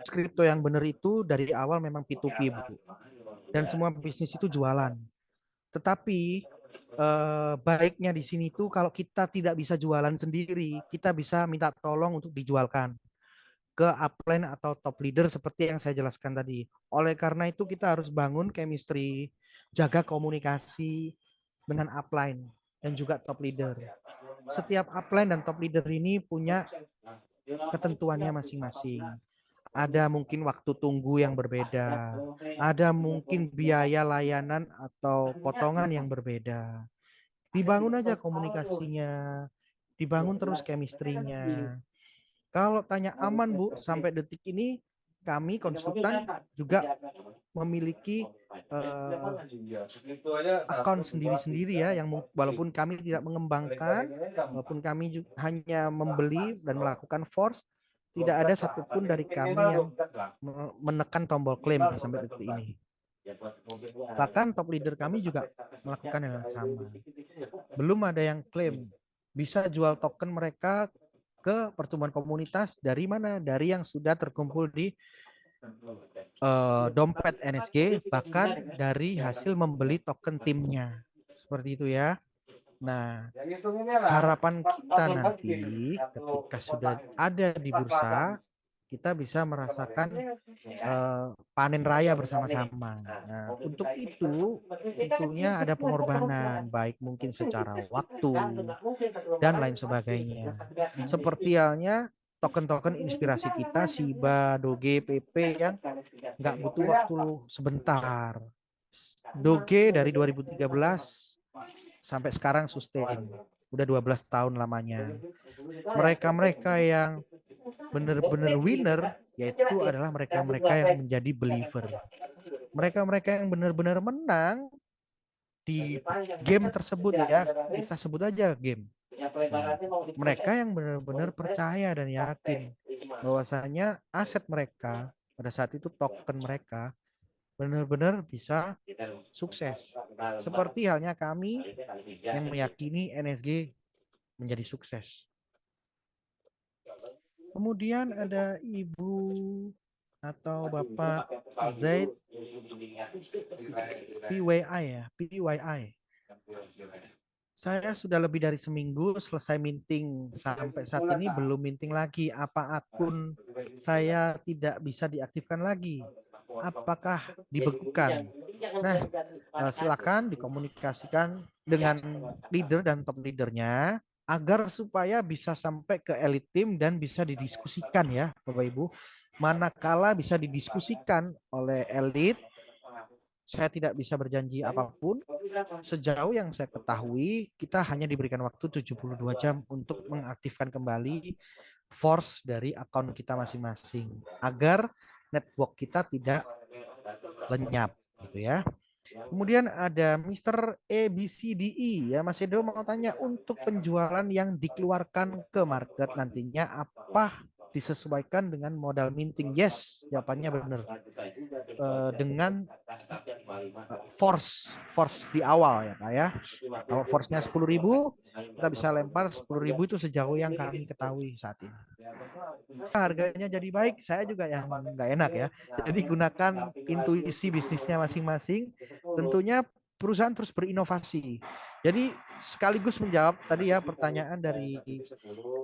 kripto yang benar itu dari awal memang P2P, Bu. Dan semua bisnis itu jualan. Tetapi baiknya di sini tuh kalau kita tidak bisa jualan sendiri, kita bisa minta tolong untuk dijualkan ke upline atau top leader seperti yang saya jelaskan tadi. Oleh karena itu kita harus bangun chemistry, jaga komunikasi dengan upline dan juga top leader. Setiap upline dan top leader ini punya ketentuannya masing-masing. Ada mungkin waktu tunggu yang berbeda, ada mungkin biaya layanan atau potongan yang berbeda. Dibangun aja komunikasinya, dibangun terus chemistry-nya. Kalau tanya aman, Bu, sampai detik ini kami konsultan juga memiliki akun sendiri-sendiri ya, yang walaupun kami tidak mengembangkan, walaupun kami hanya membeli dan melakukan force, tidak ada satupun dari kami yang menekan tombol klaim sampai detik ini. Bahkan top leader kami juga melakukan hal yang sama. Belum ada yang klaim bisa jual token mereka ke pertumbuhan komunitas dari mana? Dari yang sudah terkumpul di dompet NSG, bahkan dari hasil membeli token timnya. Seperti itu ya. Nah, harapan kita nanti ketika sudah ada di bursa, kita bisa merasakan panen raya bersama-sama. Nah, untuk itu tentunya ada pengorbanan, baik mungkin secara waktu dan lain sebagainya. Seperti halnya token-token inspirasi kita, Shiba, Doge, PP yang nggak butuh waktu sebentar. Doge dari 2013 sampai sekarang sustain. Udah 12 tahun lamanya. Mereka-mereka yang benar-benar winner, yaitu adalah mereka-mereka yang menjadi believer. Mereka-mereka yang benar-benar menang di game tersebut ya, kita sebut aja game. Nah, mereka yang benar-benar percaya dan yakin bahwasanya aset mereka pada saat itu token mereka benar-benar bisa sukses. Seperti halnya kami yang meyakini NSG menjadi sukses. Kemudian ada Ibu atau Bapak Zaid PYI ya, PYI. Saya sudah lebih dari seminggu selesai minting. Sampai saat ini belum minting lagi. Apa akun saya tidak bisa diaktifkan lagi? Apakah dibekukan? Nah, silakan dikomunikasikan dengan leader dan top leadernya agar supaya bisa sampai ke elite team dan bisa didiskusikan ya, Bapak Ibu. Manakala bisa didiskusikan oleh elite, saya tidak bisa berjanji apapun. Sejauh yang saya ketahui, kita hanya diberikan waktu 72 jam untuk mengaktifkan kembali force dari akun kita masing-masing agar network kita tidak lenyap gitu ya. Kemudian ada Mr. ABCDE ya, Mas Edo mau tanya untuk penjualan yang dikeluarkan ke market nantinya apa disesuaikan dengan modal minting? Yes, jawabannya benar. Dengan force di awal ya Pak ya. Kalau force-nya 10.000, kita bisa lempar 10.000 itu sejauh yang kami ketahui saat ini. Harganya jadi baik, saya juga yang nggak enak ya. Jadi gunakan intuisi bisnisnya masing-masing. Tentunya perusahaan terus berinovasi. Jadi sekaligus menjawab tadi ya pertanyaan dari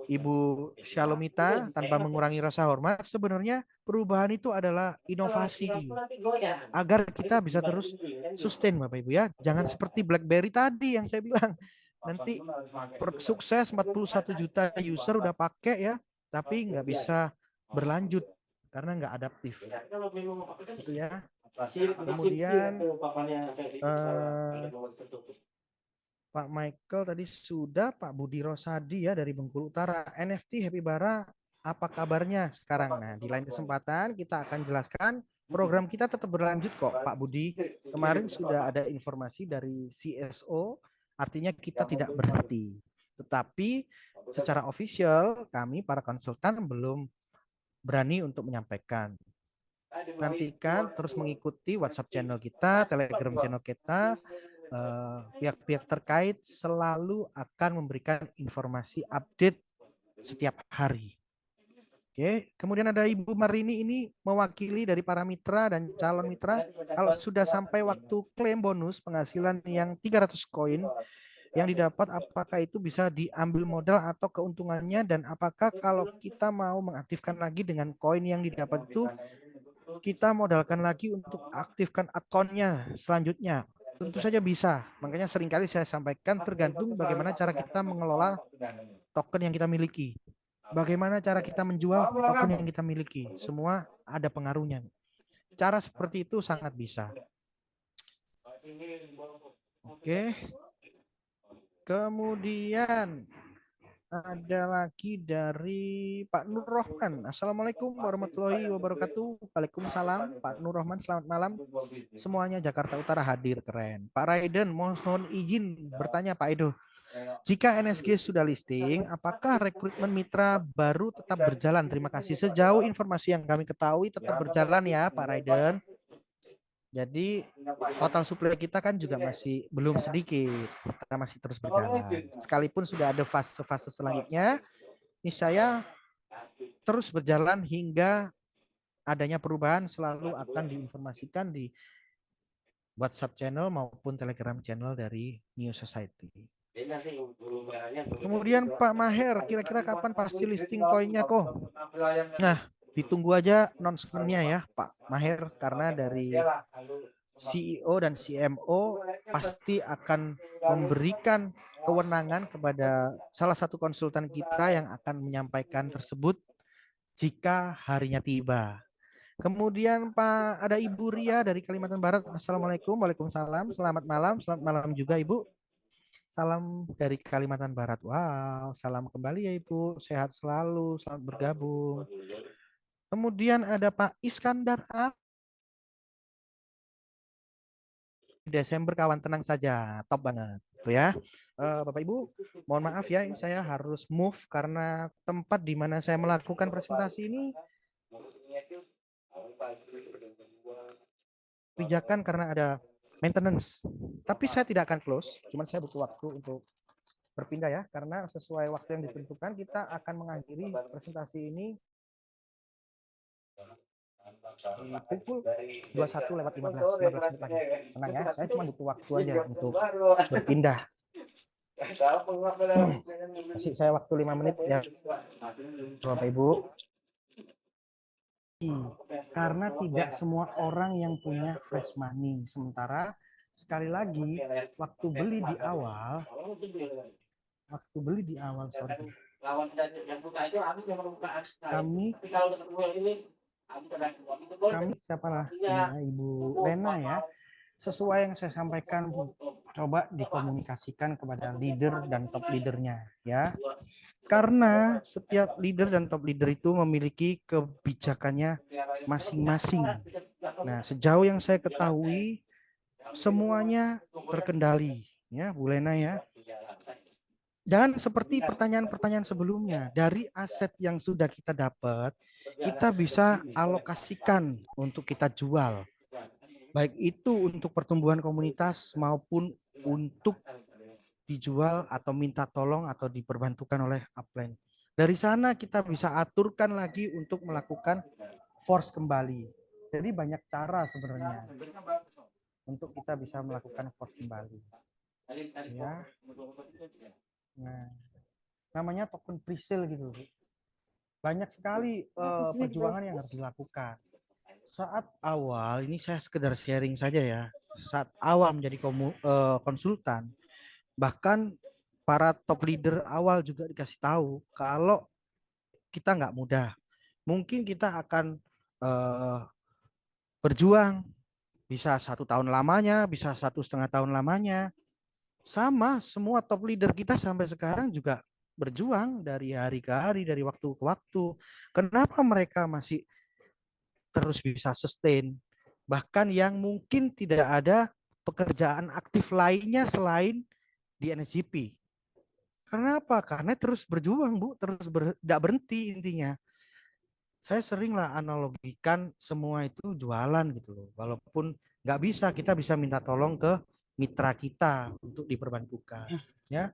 Ibu Shalomita tanpa mengurangi rasa hormat, sebenarnya perubahan itu adalah inovasi agar kita bisa terus sustain Bapak Ibu ya. Jangan seperti BlackBerry tadi yang saya bilang. Nanti sukses 41 juta user udah pakai ya, tapi nggak bisa berlanjut karena nggak adaptif. Itu ya. Kemudian Pak Michael tadi sudah, Pak Budi Rosadi ya dari Bengkulu Utara. NFT Happy Bara, apa kabarnya sekarang? Nah, di lain kesempatan kita akan jelaskan program kita tetap berlanjut kok, Pak Budi. Kemarin sudah ada informasi dari CSO, artinya kita tidak berhenti. Tetapi secara official kami para konsultan belum berani untuk menyampaikan. Nantikan terus mengikuti WhatsApp channel kita, Telegram channel kita, pihak-pihak terkait selalu akan memberikan informasi update setiap hari. Oke, kemudian ada Ibu Marini ini mewakili dari para mitra dan calon mitra. Kalau sudah sampai waktu klaim bonus penghasilan yang 300 koin yang didapat, apakah itu bisa diambil modal atau keuntungannya, dan apakah kalau kita mau mengaktifkan lagi dengan koin yang didapat itu kita modalkan lagi untuk aktifkan akunnya selanjutnya? Tentu saja bisa. Makanya seringkali saya sampaikan tergantung bagaimana cara kita mengelola token yang kita miliki. Bagaimana cara kita menjual token yang kita miliki. Semua ada pengaruhnya. Cara seperti itu sangat bisa. Oke. Kemudian ada lagi dari Pak Nur Rohman. Assalamualaikum warahmatullahi wabarakatuh. Waalaikumsalam. Pak Nur Rohman, selamat malam. Semuanya Jakarta Utara hadir, keren. Pak Raiden, mohon izin bertanya Pak Edo. Jika NSG sudah listing, apakah rekrutmen mitra baru tetap berjalan? Terima kasih. Sejauh informasi yang kami ketahui tetap berjalan ya Pak Raiden. Jadi total supply kita kan juga masih belum sedikit, kita masih terus berjalan. Sekalipun sudah ada fase-fase selanjutnya, ini saya terus berjalan hingga adanya perubahan selalu akan diinformasikan di WhatsApp channel maupun Telegram channel dari New Society. Kemudian Pak Maher, kira-kira kapan pasti listing koinnya kok? Nah, ditunggu aja announcementnya ya Pak Maher, karena dari CEO dan CMO pasti akan memberikan kewenangan kepada salah satu konsultan kita yang akan menyampaikan tersebut jika harinya tiba. Kemudian Pak, ada Ibu Ria dari Kalimantan Barat. Assalamualaikum, waalaikumsalam. Selamat malam juga Ibu. Salam dari Kalimantan Barat. Wow, salam kembali ya Ibu. Sehat selalu, selamat bergabung. Kemudian ada Pak Iskandar A. Desember kawan, tenang saja, top banget tuh ya. Bapak Ibu, mohon maaf ya, ini saya harus move karena tempat di mana saya melakukan presentasi ini pijakan karena ada maintenance. Tapi saya tidak akan close, cuman saya butuh waktu untuk berpindah ya, karena sesuai waktu yang ditentukan kita akan mengakhiri presentasi ini di pukul 21:15 menit lagi. Tenang ya, saya cuma butuh waktu aja untuk berpindah. Kasih saya waktu 5 menit ya Bapak Ibu. Karena tidak semua orang yang punya fresh money. Sementara sekali lagi waktu beli di awal, sorry. Kami siapa lah ya, Ibu Lena ya. Sesuai yang saya sampaikan, coba dikomunikasikan kepada leader dan top leadernya ya. Karena setiap leader dan top leader itu memiliki kebijakannya masing-masing. Nah, sejauh yang saya ketahui semuanya terkendali ya, Bu Lena ya. Dan seperti pertanyaan-pertanyaan sebelumnya, dari aset yang sudah kita dapat, kita bisa alokasikan untuk kita jual. Baik itu untuk pertumbuhan komunitas maupun untuk dijual atau minta tolong atau diperbantukan oleh upline. Dari sana kita bisa aturkan lagi untuk melakukan force kembali. Jadi banyak cara sebenarnya untuk kita bisa melakukan force kembali. Ya. Nah, namanya token pre-sale gitu. Banyak sekali perjuangan yang harus dilakukan. Saat awal, ini saya sekedar sharing saja ya. Saat awal menjadi konsultan, bahkan para top leader awal juga dikasih tahu kalau kita nggak mudah. Mungkin kita akan berjuang, bisa 1 tahun lamanya, bisa 1,5 tahun lamanya. Sama semua top leader kita sampai sekarang juga berjuang dari hari ke hari, dari waktu ke waktu. Kenapa mereka masih terus bisa sustain? Bahkan yang mungkin tidak ada pekerjaan aktif lainnya selain di NSGP. Kenapa? Karena terus berjuang, Bu, terus tidak berhenti intinya. Saya sering lah analogikan semua itu jualan gitu loh. Walaupun nggak bisa, kita bisa minta tolong ke mitra kita untuk diperbantukan. Ya,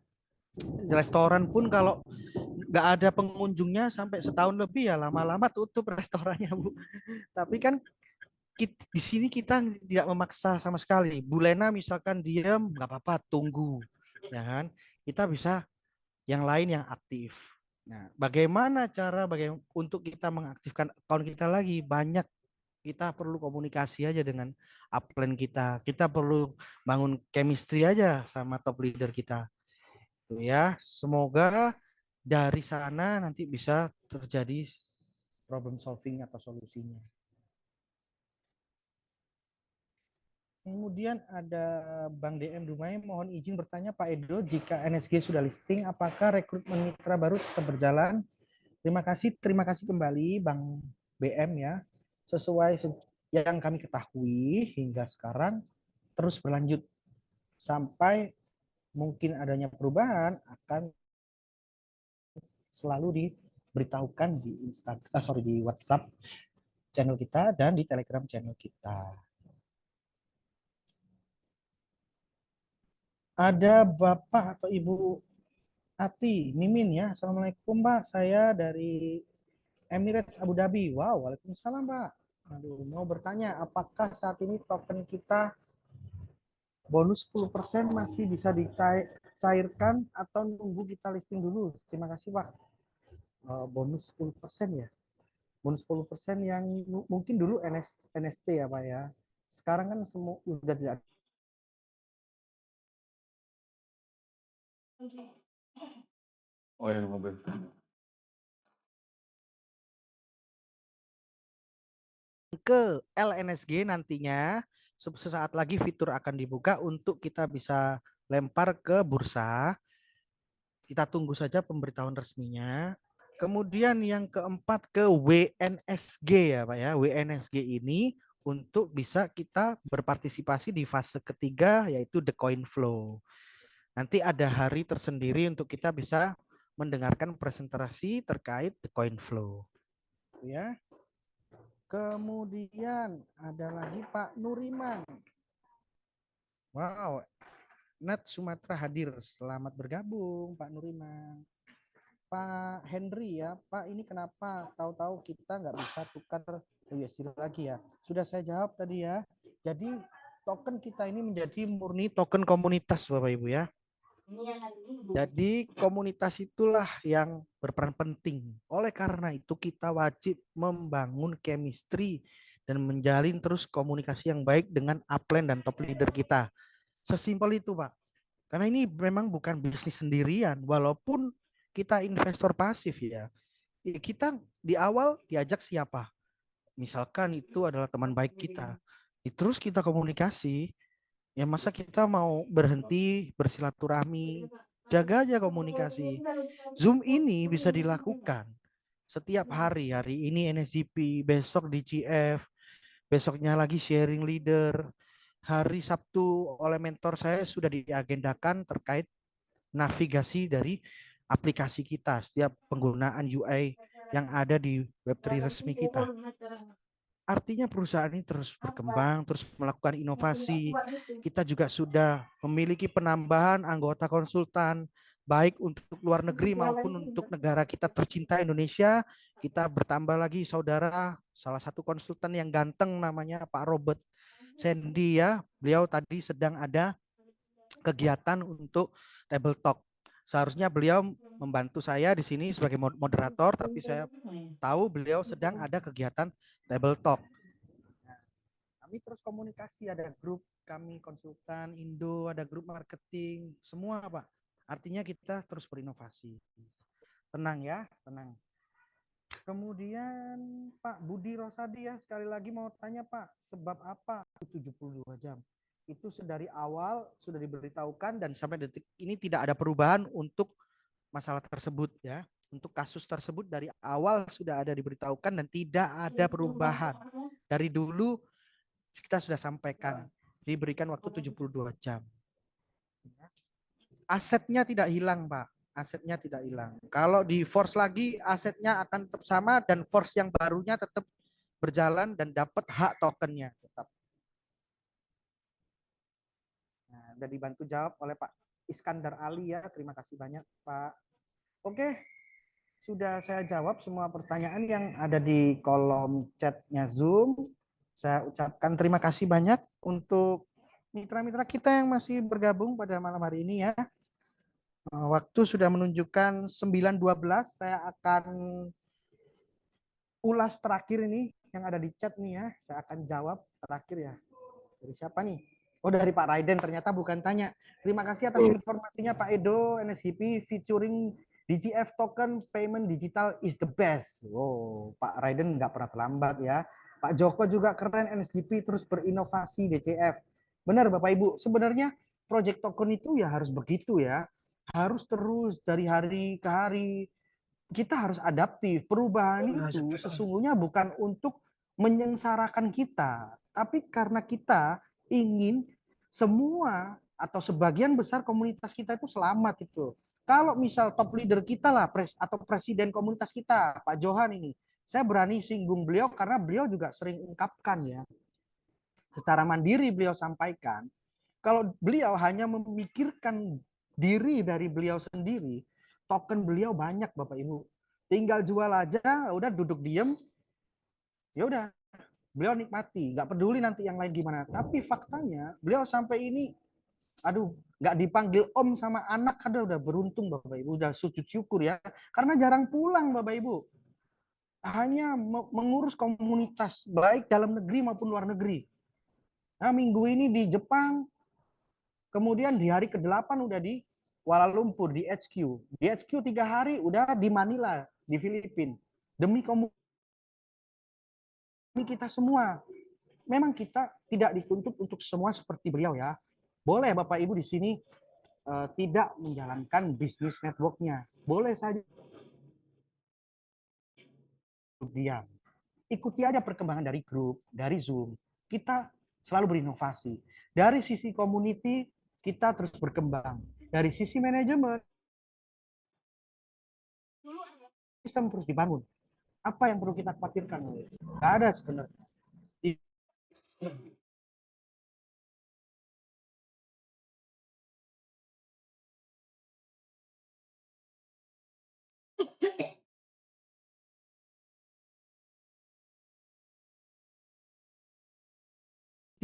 Restoran pun kalau nggak ada pengunjungnya sampai setahun lebih ya lama-lama tutup restorannya, Bu. Tapi kan di sini kita tidak memaksa sama sekali. Bu Lena misalkan diam, nggak apa-apa, tunggu, ya kan? Kita bisa yang lain yang aktif. Nah, bagaimana untuk kita mengaktifkan akun kita lagi? Banyak, kita perlu komunikasi aja dengan upline kita. Kita perlu bangun chemistry aja sama top leader kita. Tuh ya, semoga dari sana nanti bisa terjadi problem solving atau solusinya. Kemudian ada Bang DM Dumai, mohon izin bertanya Pak Edo, jika NSG sudah listing, apakah rekrutmen mitra baru tetap berjalan? Terima kasih kembali Bang BM ya. Sesuai yang kami ketahui hingga sekarang terus berlanjut sampai mungkin adanya perubahan akan selalu diberitahukan di di WhatsApp channel kita dan di Telegram channel kita. Ada Bapak atau Ibu Ati Mimin ya. Assalamualaikum Pak, saya dari Emirates Abu Dhabi. Wow, waalaikumsalam Pak. Aduh, mau bertanya apakah saat ini token kita bonus 10% masih bisa dicairkan atau nunggu kita listing dulu? Terima kasih Pak. Bonus 10% ya. Bonus 10% yang mungkin dulu NST ya Pak ya. Sekarang kan semua udah tidak Oh ya, mobil. ke LNSG nantinya sesaat lagi fitur akan dibuka untuk kita bisa lempar ke bursa. Kita tunggu saja pemberitahuan resminya. Kemudian yang keempat ke WNSG ya Pak ya. WNSG ini untuk bisa kita berpartisipasi di fase ketiga yaitu the coin flow. Nanti ada hari tersendiri untuk kita bisa mendengarkan presentasi terkait the coin flow. Ya. Kemudian ada lagi Pak Nuriman. Wow, Nat Sumatera hadir. Selamat bergabung Pak Nuriman. Pak Henry ya, Pak ini kenapa tahu-tahu kita nggak bisa tukar USD lagi ya? Sudah saya jawab tadi ya. Jadi token kita ini menjadi murni token komunitas Bapak Ibu ya. Jadi komunitas itulah yang berperan penting. Oleh karena itu kita wajib membangun chemistry dan menjalin terus komunikasi yang baik dengan upline dan top leader kita. Sesimpel itu Pak. Karena ini memang bukan bisnis sendirian, walaupun kita investor pasif ya. Kita di awal diajak siapa? Misalkan itu adalah teman baik kita. Terus kita komunikasi, ya masa kita mau berhenti bersilaturahmi, jaga aja komunikasi. Zoom ini bisa dilakukan setiap hari. Hari ini NSGP, besok DCF, besoknya lagi sharing leader. Hari Sabtu oleh mentor saya sudah diagendakan terkait navigasi dari aplikasi kita, setiap penggunaan UI yang ada di Web3 resmi kita. Artinya perusahaan ini terus berkembang, terus melakukan inovasi. Kita juga sudah memiliki penambahan anggota konsultan, baik untuk luar negeri maupun untuk negara kita tercinta Indonesia. Kita bertambah lagi saudara, salah satu konsultan yang ganteng namanya Pak Robert Sandy ya. Beliau tadi sedang ada kegiatan untuk table talk. Seharusnya beliau membantu saya di sini sebagai moderator, tapi saya tahu beliau sedang ada kegiatan table talk. Kami terus komunikasi, ada grup kami konsultan Indo, ada grup marketing, semua Pak. Artinya kita terus berinovasi. Tenang ya, tenang. Kemudian Pak Budi Rosadi ya, sekali lagi mau tanya Pak, sebab apa 72 jam? Itu dari awal sudah diberitahukan dan sampai detik ini tidak ada perubahan untuk masalah tersebut ya. Untuk kasus tersebut dari awal sudah ada diberitahukan dan tidak ada perubahan. Dari dulu kita sudah sampaikan, diberikan waktu 72 jam. Asetnya tidak hilang, Pak. Asetnya tidak hilang. Kalau di force lagi, asetnya akan tetap sama dan force yang barunya tetap berjalan dan dapat hak tokennya tetap. Nah, udah dibantu jawab oleh Pak Iskandar Ali ya. Terima kasih banyak Pak. Oke, sudah saya jawab semua pertanyaan yang ada di kolom chatnya Zoom. Saya ucapkan terima kasih banyak untuk mitra-mitra kita yang masih bergabung pada malam hari ini ya. Waktu sudah menunjukkan 9.12. Saya akan ulas terakhir ini yang ada di chat nih ya. Saya akan jawab terakhir ya. Dari siapa nih? Oh, dari Pak Raiden, ternyata bukan tanya. Terima kasih atas informasinya Pak Edo. NSGP featuring DGF token payment digital is the best. Oh, Pak Raiden nggak pernah terlambat ya. Pak Joko juga keren, NSGP terus berinovasi DCF. Benar Bapak Ibu, sebenarnya project token itu ya harus begitu ya. Harus terus dari hari ke hari. Kita harus adaptif. Perubahan itu sesungguhnya bukan untuk menyengsarakan kita, tapi karena kita ingin semua atau sebagian besar komunitas kita itu selamat itu. Kalau misal top leader kita lah atau presiden komunitas kita, Pak Johan ini, saya berani singgung beliau karena beliau juga sering ungkapkan ya, secara mandiri beliau sampaikan, kalau beliau hanya memikirkan diri dari beliau sendiri, token beliau banyak Bapak Ibu. Tinggal jual aja, udah duduk diem, ya udah beliau nikmati, nggak peduli nanti yang lain gimana. Tapi faktanya beliau sampai ini, aduh, nggak dipanggil om sama anak, ada udah beruntung Bapak Ibu, udah sujud syukur ya, karena jarang pulang Bapak Ibu, hanya mengurus komunitas baik dalam negeri maupun luar negeri. Nah minggu ini di Jepang, kemudian di hari ke-8 udah di Kuala Lumpur di HQ. Di HQ 3 hari udah di Manila di Filipina. Demi komunitas kita semua. Memang kita tidak dituntut untuk semua seperti beliau ya. Boleh Bapak Ibu di sini tidak menjalankan bisnis networknya. Boleh saja diam. Ikuti aja perkembangan dari grup, dari Zoom. Kita selalu berinovasi. Dari sisi community, kita terus berkembang. Dari sisi manajemen, sistem terus dibangun. Apa yang perlu kita khawatirkan? Nggak ada sebenarnya.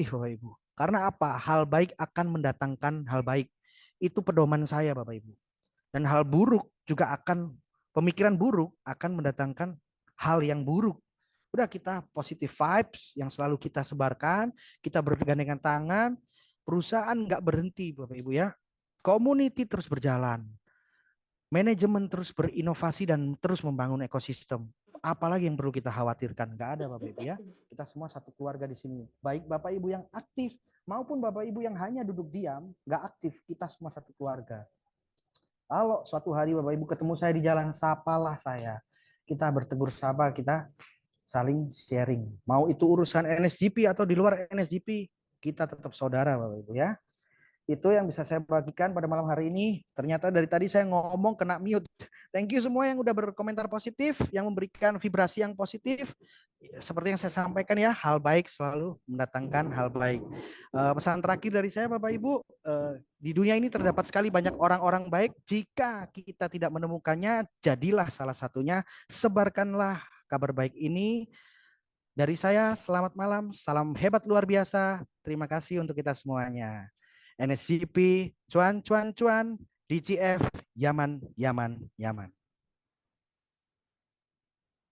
Bapak Ibu. Karena apa? Hal baik akan mendatangkan hal baik. Itu pedoman saya Bapak Ibu. Dan hal buruk juga akan, pemikiran buruk akan mendatangkan hal yang buruk. Udah kita positive vibes yang selalu kita sebarkan, kita bergandengan tangan, perusahaan nggak berhenti Bapak Ibu ya. Community terus berjalan. Manajemen terus berinovasi dan terus membangun ekosistem. Apalagi yang perlu kita khawatirkan? Nggak ada Bapak Ibu ya. Kita semua satu keluarga di sini. Baik Bapak Ibu yang aktif maupun Bapak Ibu yang hanya duduk diam, nggak aktif. Kita semua satu keluarga. Kalau suatu hari Bapak Ibu ketemu saya di jalan, sapalah saya. Kita bertegur sapa, kita saling sharing. Mau itu urusan NSGP atau di luar NSGP, kita tetap saudara Bapak Ibu ya. Itu yang bisa saya bagikan pada malam hari ini. Ternyata dari tadi saya ngomong kena mute. Thank you semua yang udah berkomentar positif, yang memberikan vibrasi yang positif. Seperti yang saya sampaikan ya, hal baik selalu mendatangkan hal baik. Pesan terakhir dari saya Bapak Ibu, di dunia ini terdapat sekali banyak orang-orang baik. Jika kita tidak menemukannya, jadilah salah satunya. Sebarkanlah kabar baik ini. Dari saya, selamat malam, salam hebat luar biasa. Terima kasih untuk kita semuanya. NSGP, cuan, cuan, cuan, DCF, Yaman, Yaman, Yaman.